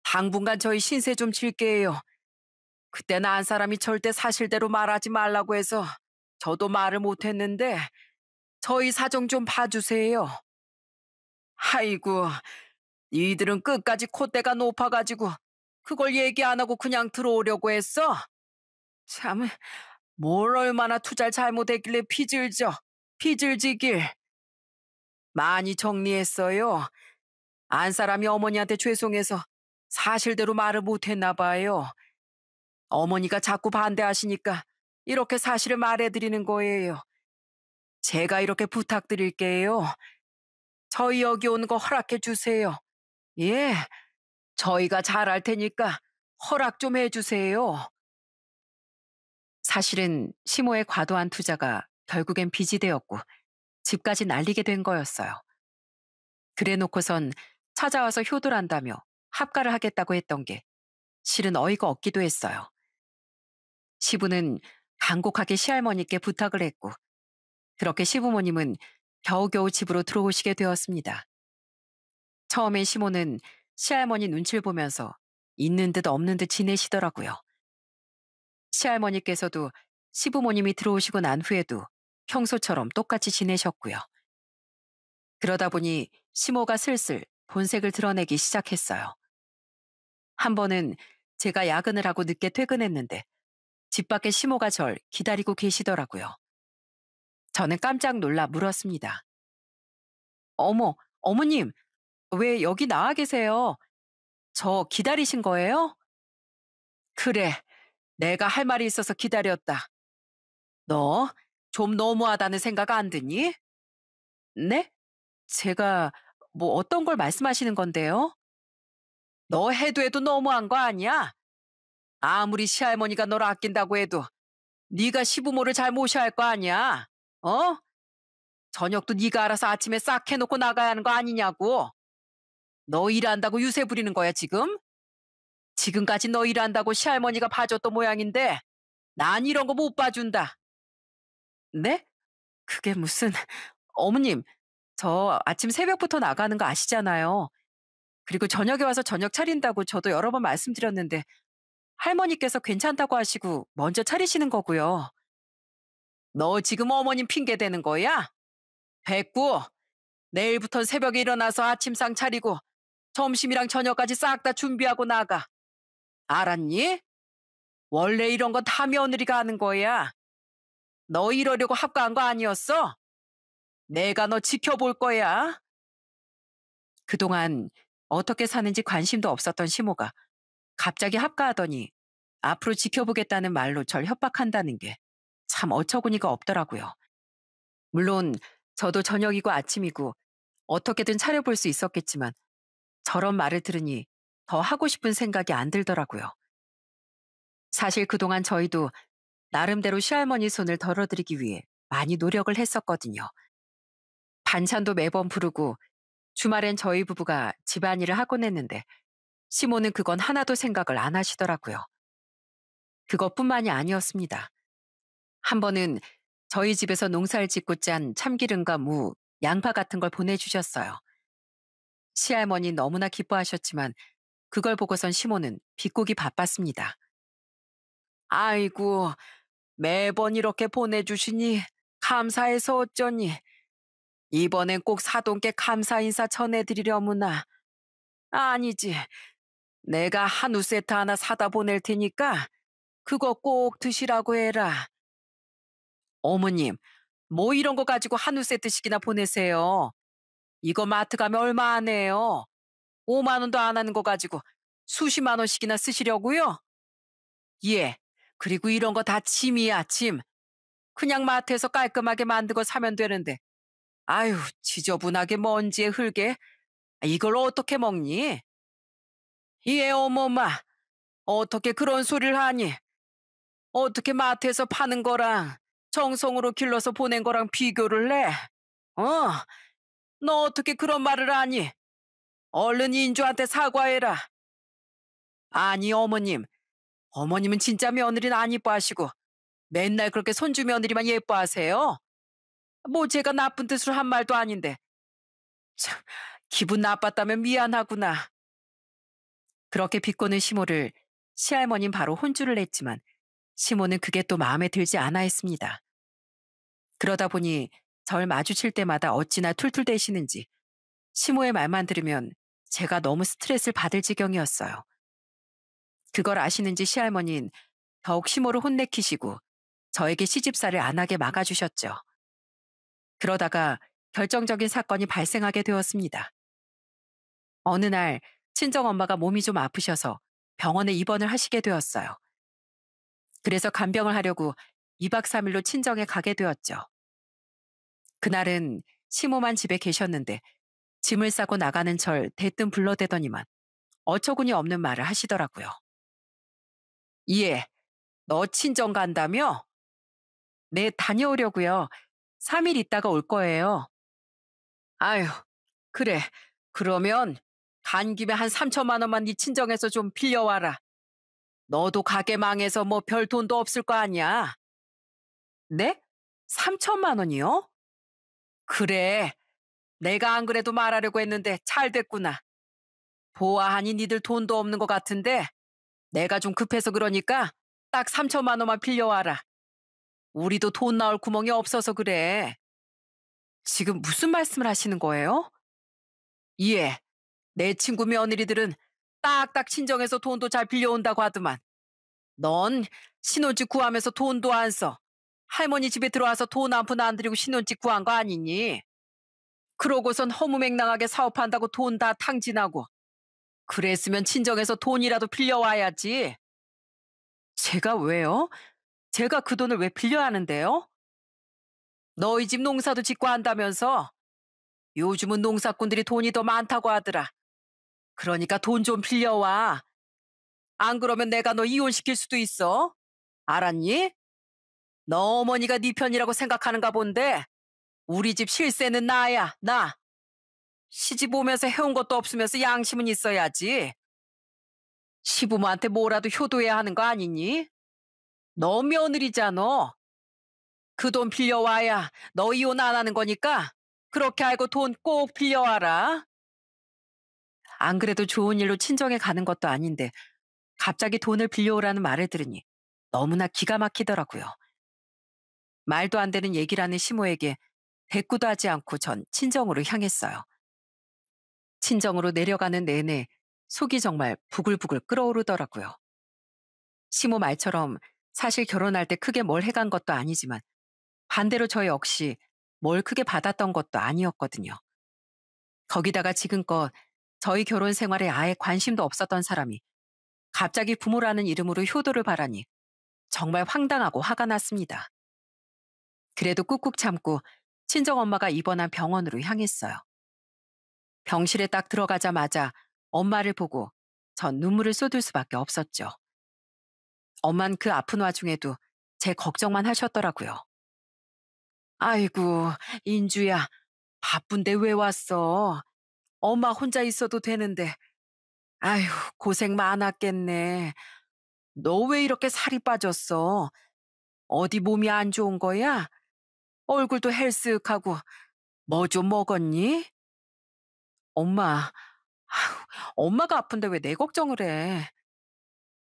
당분간 저희 신세 좀 질게요. 그때는 안 사람이 절대 사실대로 말하지 말라고 해서 저도 말을 못했는데 저희 사정 좀 봐주세요. 아이고, 이들은 끝까지 콧대가 높아가지고 그걸 얘기 안 하고 그냥 들어오려고 했어? 참, 뭘 얼마나 투자를 잘못했길래 빚을 져. 빚을 지길. 많이 정리했어요. 안 사람이 어머니한테 죄송해서 사실대로 말을 못했나 봐요. 어머니가 자꾸 반대하시니까 이렇게 사실을 말해드리는 거예요. 제가 이렇게 부탁드릴게요. 저희 여기 오는 거 허락해 주세요. 예, 저희가 잘할 테니까 허락 좀 해주세요. 사실은 시모의 과도한 투자가 결국엔 빚이 되었고 집까지 날리게 된 거였어요. 그래 놓고선 찾아와서 효도한다며 합가를 하겠다고 했던 게 실은 어이가 없기도 했어요. 시부는 간곡하게 시할머니께 부탁을 했고 그렇게 시부모님은 겨우겨우 집으로 들어오시게 되었습니다. 처음엔 시모는 시할머니 눈치를 보면서 있는 듯 없는 듯 지내시더라고요. 시할머니께서도 시부모님이 들어오시고 난 후에도 평소처럼 똑같이 지내셨고요. 그러다 보니 시모가 슬슬 본색을 드러내기 시작했어요. 한 번은 제가 야근을 하고 늦게 퇴근했는데 집 밖에 시모가 절 기다리고 계시더라고요. 저는 깜짝 놀라 물었습니다. 어머, 어머님, 왜 여기 나와 계세요? 저 기다리신 거예요? 그래, 내가 할 말이 있어서 기다렸다. 너 좀 너무하다는 생각 안 드니? 네? 제가 뭐 어떤 걸 말씀하시는 건데요? 너 해도 해도 너무한 거 아니야? 아무리 시할머니가 널 아낀다고 해도 네가 시부모를 잘 모셔야 할 거 아니야? 어? 저녁도 네가 알아서 아침에 싹 해놓고 나가야 하는 거 아니냐고. 너 일한다고 유세 부리는 거야 지금? 지금까지 너 일한다고 시할머니가 봐줬던 모양인데 난 이런 거 못 봐준다. 네? 그게 무슨... 어머님, 저 아침 새벽부터 나가는 거 아시잖아요. 그리고 저녁에 와서 저녁 차린다고 저도 여러 번 말씀드렸는데 할머니께서 괜찮다고 하시고 먼저 차리시는 거고요. 너 지금 어머님 핑계 대는 거야? 됐고, 내일부터 새벽에 일어나서 아침상 차리고 점심이랑 저녁까지 싹 다 준비하고 나가. 알았니? 원래 이런 건 다 며느리가 하는 거야. 너 이러려고 합가한 거 아니었어? 내가 너 지켜볼 거야. 그동안 어떻게 사는지 관심도 없었던 시모가 갑자기 합가하더니 앞으로 지켜보겠다는 말로 절 협박한다는 게 참 어처구니가 없더라고요. 물론 저도 저녁이고 아침이고 어떻게든 차려볼 수 있었겠지만 저런 말을 들으니 더 하고 싶은 생각이 안 들더라고요. 사실 그동안 저희도 나름대로 시할머니 손을 덜어드리기 위해 많이 노력을 했었거든요. 반찬도 매번 부르고 주말엔 저희 부부가 집안일을 하곤 했는데 시모는 그건 하나도 생각을 안 하시더라고요. 그것뿐만이 아니었습니다. 한 번은 저희 집에서 농사를 짓고 짠 참기름과 무, 양파 같은 걸 보내주셨어요. 시할머니 너무나 기뻐하셨지만 그걸 보고선 시모는 비꼬기 바빴습니다. 아이고, 매번 이렇게 보내주시니 감사해서 어쩌니. 이번엔 꼭 사돈께 감사 인사 전해드리려무나. 아니지, 내가 한우 세트 하나 사다 보낼 테니까 그거 꼭 드시라고 해라. 어머님, 뭐 이런 거 가지고 한우 세트씩이나 보내세요. 이거 마트 가면 얼마 안 해요. 5만 원도 안 하는 거 가지고 수십만 원씩이나 쓰시려고요? 예, 그리고 이런 거 다 짐이야, 짐. 그냥 마트에서 깔끔하게 만든 거 사면 되는데. 아유, 지저분하게 먼지에 흙에 이걸 어떻게 먹니? 예, 어머마, 어떻게 그런 소리를 하니? 어떻게 마트에서 파는 거랑 정성으로 길러서 보낸 거랑 비교를 해? 어? 너 어떻게 그런 말을 하니? 얼른 인주한테 사과해라. 아니, 어머님. 어머님은 진짜 며느리는 안 이뻐하시고 맨날 그렇게 손주 며느리만 예뻐하세요? 뭐 제가 나쁜 뜻으로 한 말도 아닌데. 참, 기분 나빴다면 미안하구나. 그렇게 비꼬는 시모를 시할머님 바로 혼쭐을 냈지만 시모는 그게 또 마음에 들지 않아 했습니다. 그러다 보니 절 마주칠 때마다 어찌나 툴툴대시는지 시모의 말만 들으면 제가 너무 스트레스를 받을 지경이었어요. 그걸 아시는지 시할머니는 더욱 시모를 혼내키시고 저에게 시집살을 안 하게 막아주셨죠. 그러다가 결정적인 사건이 발생하게 되었습니다. 어느 날 친정엄마가 몸이 좀 아프셔서 병원에 입원을 하시게 되었어요. 그래서 간병을 하려고 2박 3일로 친정에 가게 되었죠. 그날은 시모만 집에 계셨는데 짐을 싸고 나가는 절 대뜸 불러대더니만 어처구니 없는 말을 하시더라고요. 예, 너 친정 간다며? 네, 다녀오려고요. 3일 있다가 올 거예요. 아유, 그래. 그러면 간 김에 한 3천만 원만 네 친정에서 좀 빌려와라. 너도 가게 망해서 뭐 별 돈도 없을 거 아니야. 네? 3천만 원이요? 그래. 내가 안 그래도 말하려고 했는데 잘 됐구나. 보아하니 니들 돈도 없는 것 같은데 내가 좀 급해서 그러니까 딱 3천만 원만 빌려와라. 우리도 돈 나올 구멍이 없어서 그래. 지금 무슨 말씀을 하시는 거예요? 예. 내 친구 며느리들은 딱딱 친정에서 돈도 잘 빌려온다고 하더만. 넌 신혼집 구하면서 돈도 안 써. 할머니 집에 들어와서 돈 한 푼 안 들이고 신혼집 구한 거 아니니? 그러고선 허무맹랑하게 사업한다고 돈 다 탕진하고. 그랬으면 친정에서 돈이라도 빌려와야지. 제가 왜요? 제가 그 돈을 왜 빌려야 하는데요? 너희 집 농사도 짓고 한다면서? 요즘은 농사꾼들이 돈이 더 많다고 하더라. 그러니까 돈 좀 빌려와. 안 그러면 내가 너 이혼시킬 수도 있어. 알았니? 너 어머니가 네 편이라고 생각하는가 본데 우리 집 실세는 나야, 나. 시집 오면서 해온 것도 없으면서 양심은 있어야지. 시부모한테 뭐라도 효도해야 하는 거 아니니? 너 며느리잖아. 그 돈 빌려와야 너 이혼 안 하는 거니까 그렇게 알고 돈 꼭 빌려와라. 안 그래도 좋은 일로 친정에 가는 것도 아닌데 갑자기 돈을 빌려오라는 말을 들으니 너무나 기가 막히더라고요. 말도 안 되는 얘기라는 시모에게 대꾸도 하지 않고 전 친정으로 향했어요. 친정으로 내려가는 내내 속이 정말 부글부글 끓어오르더라고요. 시모 말처럼 사실 결혼할 때 크게 뭘 해간 것도 아니지만 반대로 저 역시 뭘 크게 받았던 것도 아니었거든요. 거기다가 지금껏 저희 결혼 생활에 아예 관심도 없었던 사람이 갑자기 부모라는 이름으로 효도를 바라니 정말 황당하고 화가 났습니다. 그래도 꾹꾹 참고 친정엄마가 입원한 병원으로 향했어요. 병실에 딱 들어가자마자 엄마를 보고 전 눈물을 쏟을 수밖에 없었죠. 엄만 그 아픈 와중에도 제 걱정만 하셨더라고요. 아이고, 인주야, 바쁜데 왜 왔어? 엄마 혼자 있어도 되는데. 아휴, 고생 많았겠네. 너 왜 이렇게 살이 빠졌어? 어디 몸이 안 좋은 거야? 얼굴도 헬쓱하고 뭐 좀 먹었니? 엄마, 아휴, 엄마가 아픈데 왜 내 걱정을 해?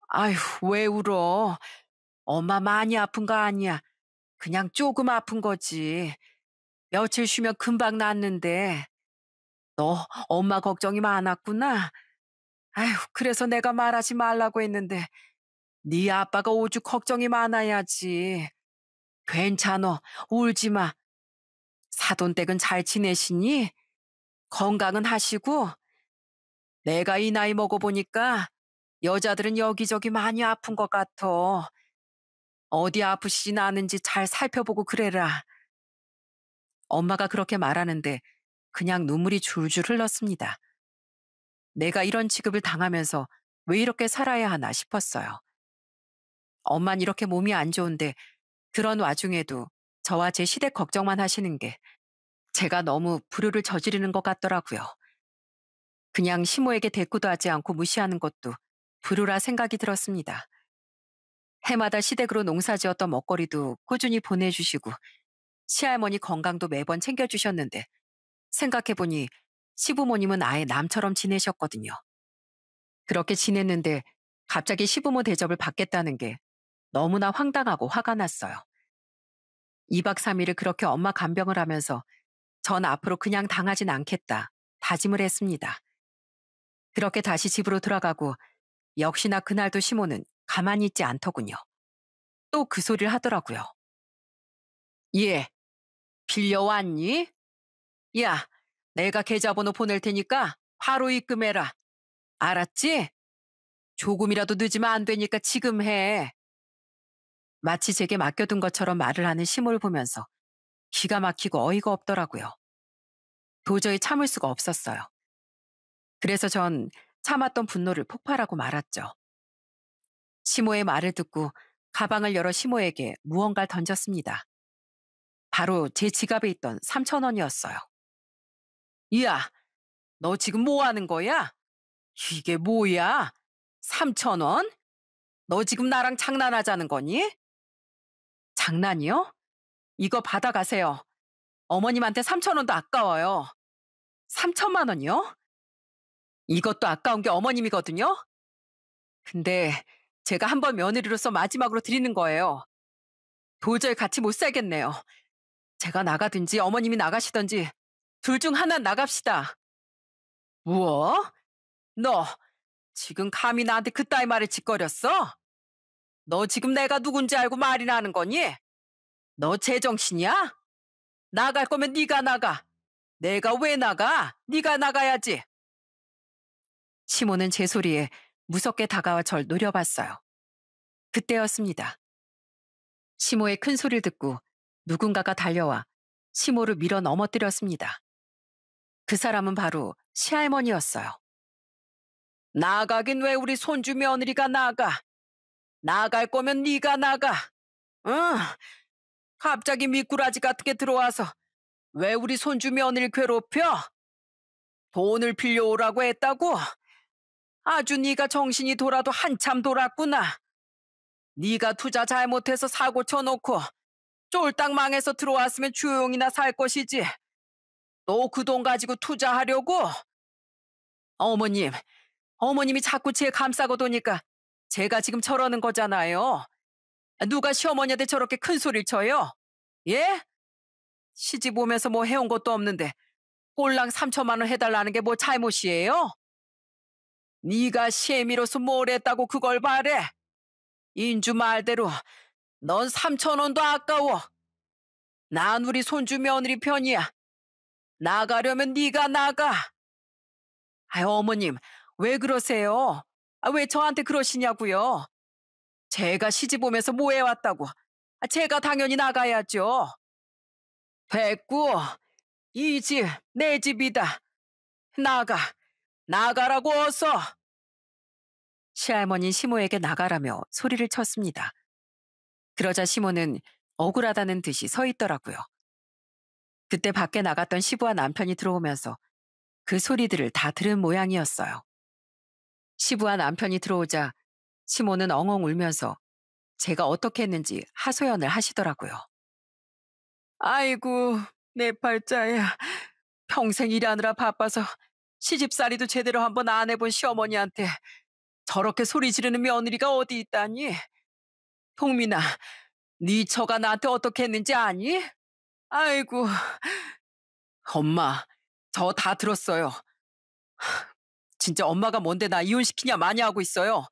아휴, 왜 울어? 엄마 많이 아픈 거 아니야. 그냥 조금 아픈 거지. 며칠 쉬면 금방 낫는데. 너 엄마 걱정이 많았구나. 아휴, 그래서 내가 말하지 말라고 했는데 네 아빠가 오죽 걱정이 많아야지. 괜찮어. 울지 마. 사돈댁은 잘 지내시니? 건강은 하시고? 내가 이 나이 먹어보니까 여자들은 여기저기 많이 아픈 것 같아. 어디 아프시진 않은지 잘 살펴보고 그래라. 엄마가 그렇게 말하는데 그냥 눈물이 줄줄 흘렀습니다. 내가 이런 취급을 당하면서 왜 이렇게 살아야 하나 싶었어요. 엄만 이렇게 몸이 안 좋은데 그런 와중에도 저와 제 시댁 걱정만 하시는 게 제가 너무 불효를 저지르는 것 같더라고요. 그냥 시모에게 대꾸도 하지 않고 무시하는 것도 불효라 생각이 들었습니다. 해마다 시댁으로 농사지었던 먹거리도 꾸준히 보내주시고 시할머니 건강도 매번 챙겨주셨는데 생각해보니 시부모님은 아예 남처럼 지내셨거든요. 그렇게 지냈는데 갑자기 시부모 대접을 받겠다는 게 너무나 황당하고 화가 났어요. 2박 3일을 그렇게 엄마 간병을 하면서 전 앞으로 그냥 당하진 않겠다 다짐을 했습니다. 그렇게 다시 집으로 들어가고 역시나 그날도 시모는 가만히 있지 않더군요. 또 그 소리를 하더라고요. 예, 빌려왔니? 야, 내가 계좌번호 보낼 테니까 바로 입금해라. 알았지? 조금이라도 늦으면 안 되니까 지금 해. 마치 제게 맡겨둔 것처럼 말을 하는 시모를 보면서 기가 막히고 어이가 없더라고요. 도저히 참을 수가 없었어요. 그래서 전 참았던 분노를 폭발하고 말았죠. 시모의 말을 듣고 가방을 열어 시모에게 무언가를 던졌습니다. 바로 제 지갑에 있던 3천 원이었어요. 이야, 너 지금 뭐 하는 거야? 이게 뭐야? 3천 원? 너 지금 나랑 장난하자는 거니? 장난이요? 이거 받아가세요. 어머님한테 3천 원도 아까워요. 3천만 원이요? 이것도 아까운 게 어머님이거든요? 근데 제가 한번 며느리로서 마지막으로 드리는 거예요. 도저히 같이 못 살겠네요. 제가 나가든지 어머님이 나가시든지 둘 중 하나 나갑시다. 뭐? 너 지금 감히 나한테 그따위 말을 짓거렸어? 너 지금 내가 누군지 알고 말이나 하는 거니? 너 제정신이야? 나갈 거면 네가 나가. 내가 왜 나가? 네가 나가야지. 시모는 제 소리에 무섭게 다가와 절 노려봤어요. 그때였습니다. 시모의 큰 소리를 듣고 누군가가 달려와 시모를 밀어 넘어뜨렸습니다. 그 사람은 바로 시할머니였어요. 나가긴 왜 우리 손주 며느리가 나가? 나갈 거면 네가 나가. 응, 갑자기 미꾸라지 같은 게 들어와서 왜 우리 손주 며느리를 괴롭혀? 돈을 빌려오라고 했다고? 아주 네가 정신이 돌아도 한참 돌았구나. 네가 투자 잘못해서 사고 쳐놓고 쫄딱 망해서 들어왔으면 조용히나 살 것이지. 또 그 돈 가지고 투자하려고? 어머님, 어머님이 자꾸 제 감싸고 도니까 제가 지금 저러는 거잖아요. 누가 시어머니한테 저렇게 큰 소리를 쳐요? 예? 시집 오면서 뭐 해온 것도 없는데 꼴랑 3천만 원 해달라는 게 뭐 잘못이에요? 네가 시애미로서 뭘 했다고 그걸 바래? 인주 말대로 넌 3천 원도 아까워. 난 우리 손주 며느리 편이야. 나가려면 네가 나가. 아유 어머님 왜 그러세요? 왜 저한테 그러시냐고요? 제가 시집 오면서 뭐 해왔다고? 제가 당연히 나가야죠. 됐고 이 집 내 집이다. 나가. 나가라고 어서. 시할머니 시모에게 나가라며 소리를 쳤습니다. 그러자 시모는 억울하다는 듯이 서 있더라고요. 그때 밖에 나갔던 시부와 남편이 들어오면서 그 소리들을 다 들은 모양이었어요. 시부와 남편이 들어오자 시모는 엉엉 울면서 제가 어떻게 했는지 하소연을 하시더라고요. 아이고, 내 팔자야. 평생 일하느라 바빠서 시집살이도 제대로 한번 안 해본 시어머니한테 저렇게 소리 지르는 며느리가 어디 있다니? 동민아, 네 처가 나한테 어떻게 했는지 아니? 아이고, 엄마, 저 다 들었어요. 진짜 엄마가 뭔데 나 이혼시키냐 많이 하고 있어요.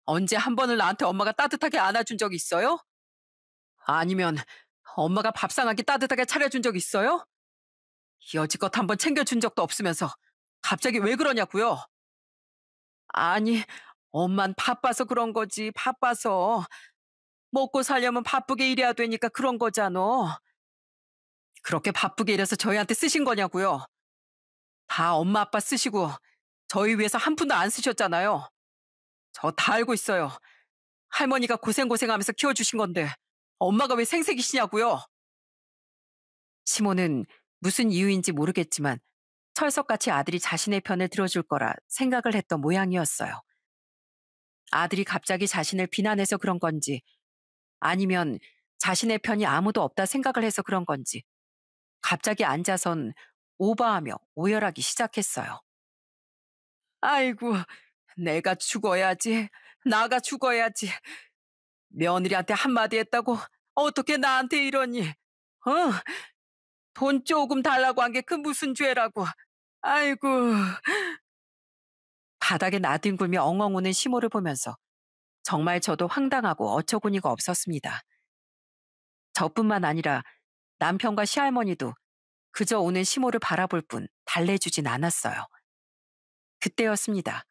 언제 한 번을 나한테 엄마가 따뜻하게 안아준 적 있어요? 아니면 엄마가 밥상 한 끼 따뜻하게 차려준 적 있어요? 여지껏 한 번 챙겨준 적도 없으면서 갑자기 왜 그러냐고요? 아니, 엄만 바빠서 그런 거지, 바빠서. 먹고 살려면 바쁘게 일해야 되니까 그런 거잖아. 그렇게 바쁘게 일해서 저희한테 쓰신 거냐고요? 다 엄마 아빠 쓰시고 저희 위해서 한 푼도 안 쓰셨잖아요. 저 다 알고 있어요. 할머니가 고생고생하면서 키워주신 건데 엄마가 왜 생색이시냐고요? 시모는 무슨 이유인지 모르겠지만 철석같이 아들이 자신의 편을 들어줄 거라 생각을 했던 모양이었어요. 아들이 갑자기 자신을 비난해서 그런 건지 아니면 자신의 편이 아무도 없다 생각을 해서 그런 건지 갑자기 앉아선 오버하며 오열하기 시작했어요. 아이고, 내가 죽어야지. 나가 죽어야지. 며느리한테 한마디 했다고 어떻게 나한테 이러니? 어? 돈 조금 달라고 한 게 그 무슨 죄라고. 아이고. 바닥에 나뒹굴며 엉엉 우는 시모를 보면서 정말 저도 황당하고 어처구니가 없었습니다. 저뿐만 아니라 남편과 시할머니도 그저 우는 시모를 바라볼 뿐 달래주진 않았어요. 그때였습니다.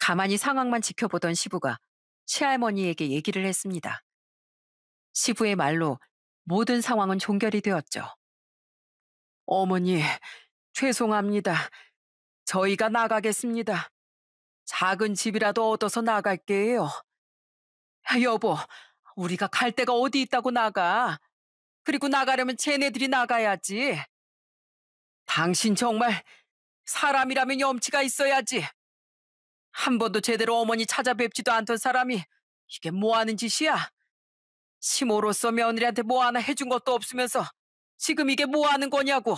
가만히 상황만 지켜보던 시부가 시할머니에게 얘기를 했습니다. 시부의 말로 모든 상황은 종결이 되었죠. 어머니, 죄송합니다. 저희가 나가겠습니다. 작은 집이라도 얻어서 나갈게요. 여보, 우리가 갈 데가 어디 있다고 나가? 그리고 나가려면 쟤네들이 나가야지. 당신 정말 사람이라면 염치가 있어야지. 한 번도 제대로 어머니 찾아뵙지도 않던 사람이 이게 뭐 하는 짓이야? 시모로서 며느리한테 뭐 하나 해준 것도 없으면서 지금 이게 뭐 하는 거냐고.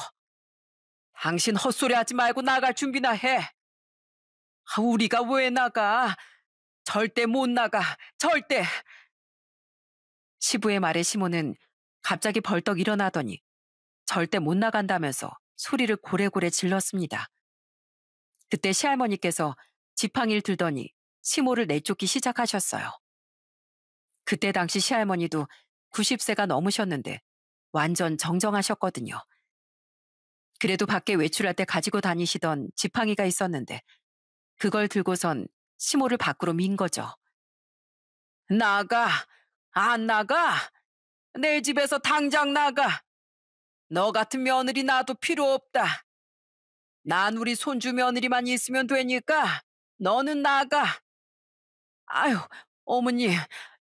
당신 헛소리 하지 말고 나갈 준비나 해. 우리가 왜 나가? 절대 못 나가. 절대. 시부의 말에 시모는 갑자기 벌떡 일어나더니 절대 못 나간다면서 소리를 고래고래 질렀습니다. 그때 시할머니께서 지팡이를 들더니 시모를 내쫓기 시작하셨어요. 그때 당시 시할머니도 90세가 넘으셨는데 완전 정정하셨거든요. 그래도 밖에 외출할 때 가지고 다니시던 지팡이가 있었는데 그걸 들고선 시모를 밖으로 민 거죠. 나가! 안 나가! 내 집에서 당장 나가! 너 같은 며느리 나도 필요 없다. 난 우리 손주 며느리만 있으면 되니까 너는 나가. 아유, 어머니,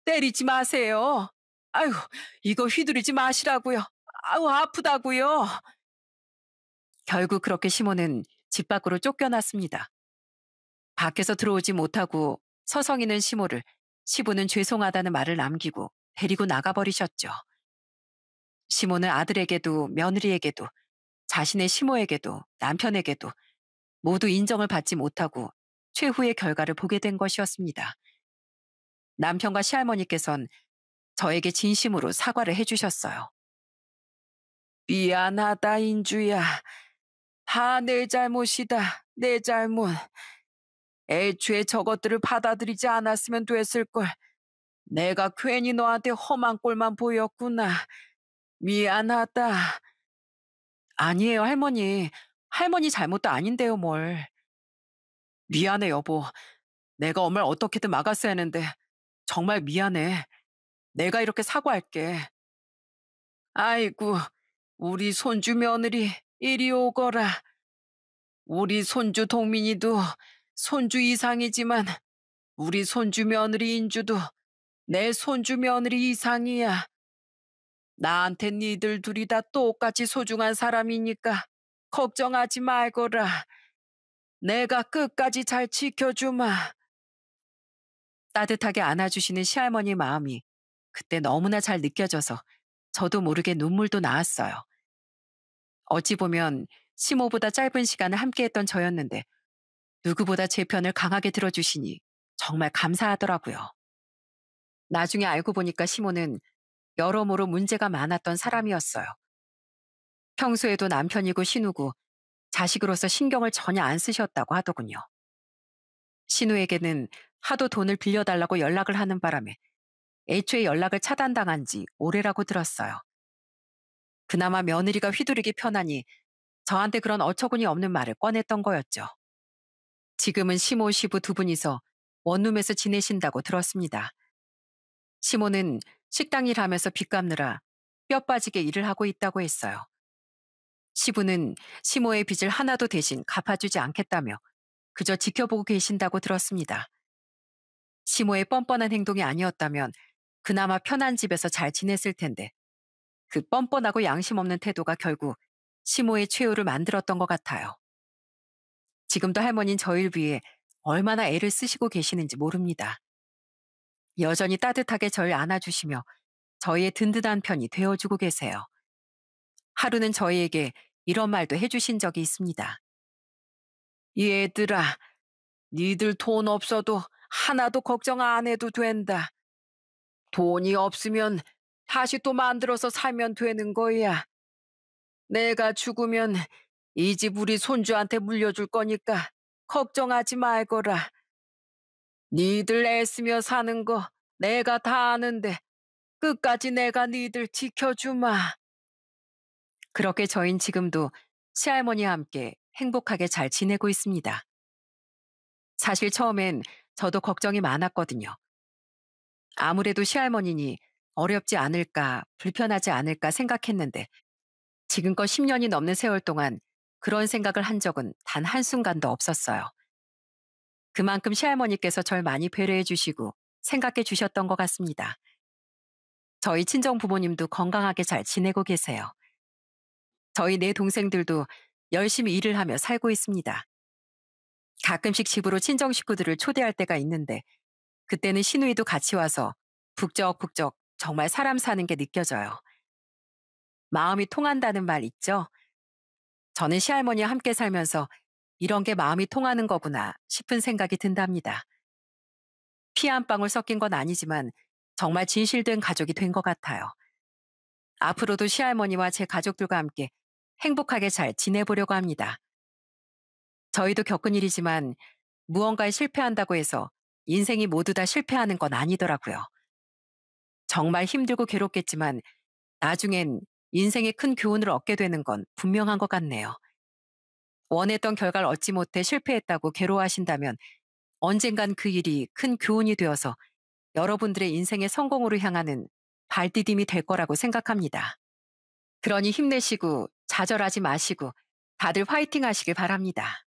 때리지 마세요. 아유, 이거 휘두르지 마시라고요. 아유, 아프다고요. 결국 그렇게 시모는 집 밖으로 쫓겨났습니다. 밖에서 들어오지 못하고 서성이는 시모를 시부는 죄송하다는 말을 남기고 데리고 나가버리셨죠. 시모는 아들에게도 며느리에게도 자신의 시모에게도 남편에게도 모두 인정을 받지 못하고 최후의 결과를 보게 된 것이었습니다. 남편과 시할머니께선 저에게 진심으로 사과를 해주셨어요. 미안하다, 인주야. 다 내 잘못이다. 내 잘못. 애초에 저것들을 받아들이지 않았으면 됐을걸. 내가 괜히 너한테 험한 꼴만 보였구나. 미안하다. 아니에요, 할머니. 할머니 잘못도 아닌데요, 뭘. 미안해, 여보. 내가 엄마를 어떻게든 막았어야 했는데 정말 미안해. 내가 이렇게 사과할게. 아이고, 우리 손주 며느리 이리 오거라. 우리 손주 동민이도 손주 이상이지만 우리 손주 며느리 인주도 내 손주 며느리 이상이야. 나한테 니들 둘이 다 똑같이 소중한 사람이니까 걱정하지 말거라. 내가 끝까지 잘 지켜주마. 따뜻하게 안아주시는 시할머니 마음이 그때 너무나 잘 느껴져서 저도 모르게 눈물도 나왔어요. 어찌 보면 시모보다 짧은 시간을 함께했던 저였는데 누구보다 제 편을 강하게 들어주시니 정말 감사하더라고요. 나중에 알고 보니까 시모는 여러모로 문제가 많았던 사람이었어요. 평소에도 남편이고 신우고 자식으로서 신경을 전혀 안 쓰셨다고 하더군요. 신우에게는 하도 돈을 빌려달라고 연락을 하는 바람에 애초에 연락을 차단당한 지 오래라고 들었어요. 그나마 며느리가 휘두르기 편하니 저한테 그런 어처구니 없는 말을 꺼냈던 거였죠. 지금은 시모 시부 두 분이서 원룸에서 지내신다고 들었습니다. 시모는 식당 일하면서 빚 갚느라 뼈 빠지게 일을 하고 있다고 했어요. 시부는 시모의 빚을 하나도 대신 갚아주지 않겠다며 그저 지켜보고 계신다고 들었습니다. 시모의 뻔뻔한 행동이 아니었다면 그나마 편한 집에서 잘 지냈을 텐데 그 뻔뻔하고 양심 없는 태도가 결국 시모의 최후를 만들었던 것 같아요. 지금도 할머니는 저희를 위해 얼마나 애를 쓰시고 계시는지 모릅니다. 여전히 따뜻하게 저를 안아주시며 저희의 든든한 편이 되어주고 계세요. 하루는 저희에게 이런 말도 해주신 적이 있습니다. 얘들아, 니들 돈 없어도 하나도 걱정 안 해도 된다. 돈이 없으면 다시 또 만들어서 살면 되는 거야. 내가 죽으면 이 집 우리 손주한테 물려줄 거니까 걱정하지 말거라. 니들 애쓰며 사는 거 내가 다 아는데 끝까지 내가 니들 지켜주마. 그렇게 저흰 지금도 시할머니와 함께 행복하게 잘 지내고 있습니다. 사실 처음엔 저도 걱정이 많았거든요. 아무래도 시할머니니 어렵지 않을까, 불편하지 않을까 생각했는데 지금껏 10년이 넘는 세월 동안 그런 생각을 한 적은 단 한순간도 없었어요. 그만큼 시할머니께서 절 많이 배려해 주시고 생각해 주셨던 것 같습니다. 저희 친정 부모님도 건강하게 잘 지내고 계세요. 저희 네 동생들도 열심히 일을 하며 살고 있습니다. 가끔씩 집으로 친정 식구들을 초대할 때가 있는데 그때는 시누이도 같이 와서 북적북적 정말 사람 사는 게 느껴져요. 마음이 통한다는 말 있죠? 저는 시할머니와 함께 살면서 이런 게 마음이 통하는 거구나 싶은 생각이 든답니다. 피 한 방울 섞인 건 아니지만 정말 진실된 가족이 된 것 같아요. 앞으로도 시할머니와 제 가족들과 함께 행복하게 잘 지내보려고 합니다. 저희도 겪은 일이지만 무언가에 실패한다고 해서 인생이 모두 다 실패하는 건 아니더라고요. 정말 힘들고 괴롭겠지만 나중엔 인생의 큰 교훈을 얻게 되는 건 분명한 것 같네요. 원했던 결과를 얻지 못해 실패했다고 괴로워하신다면 언젠간 그 일이 큰 교훈이 되어서 여러분들의 인생의 성공으로 향하는 발디딤이 될 거라고 생각합니다. 그러니 힘내시고 좌절하지 마시고 다들 화이팅 하시길 바랍니다.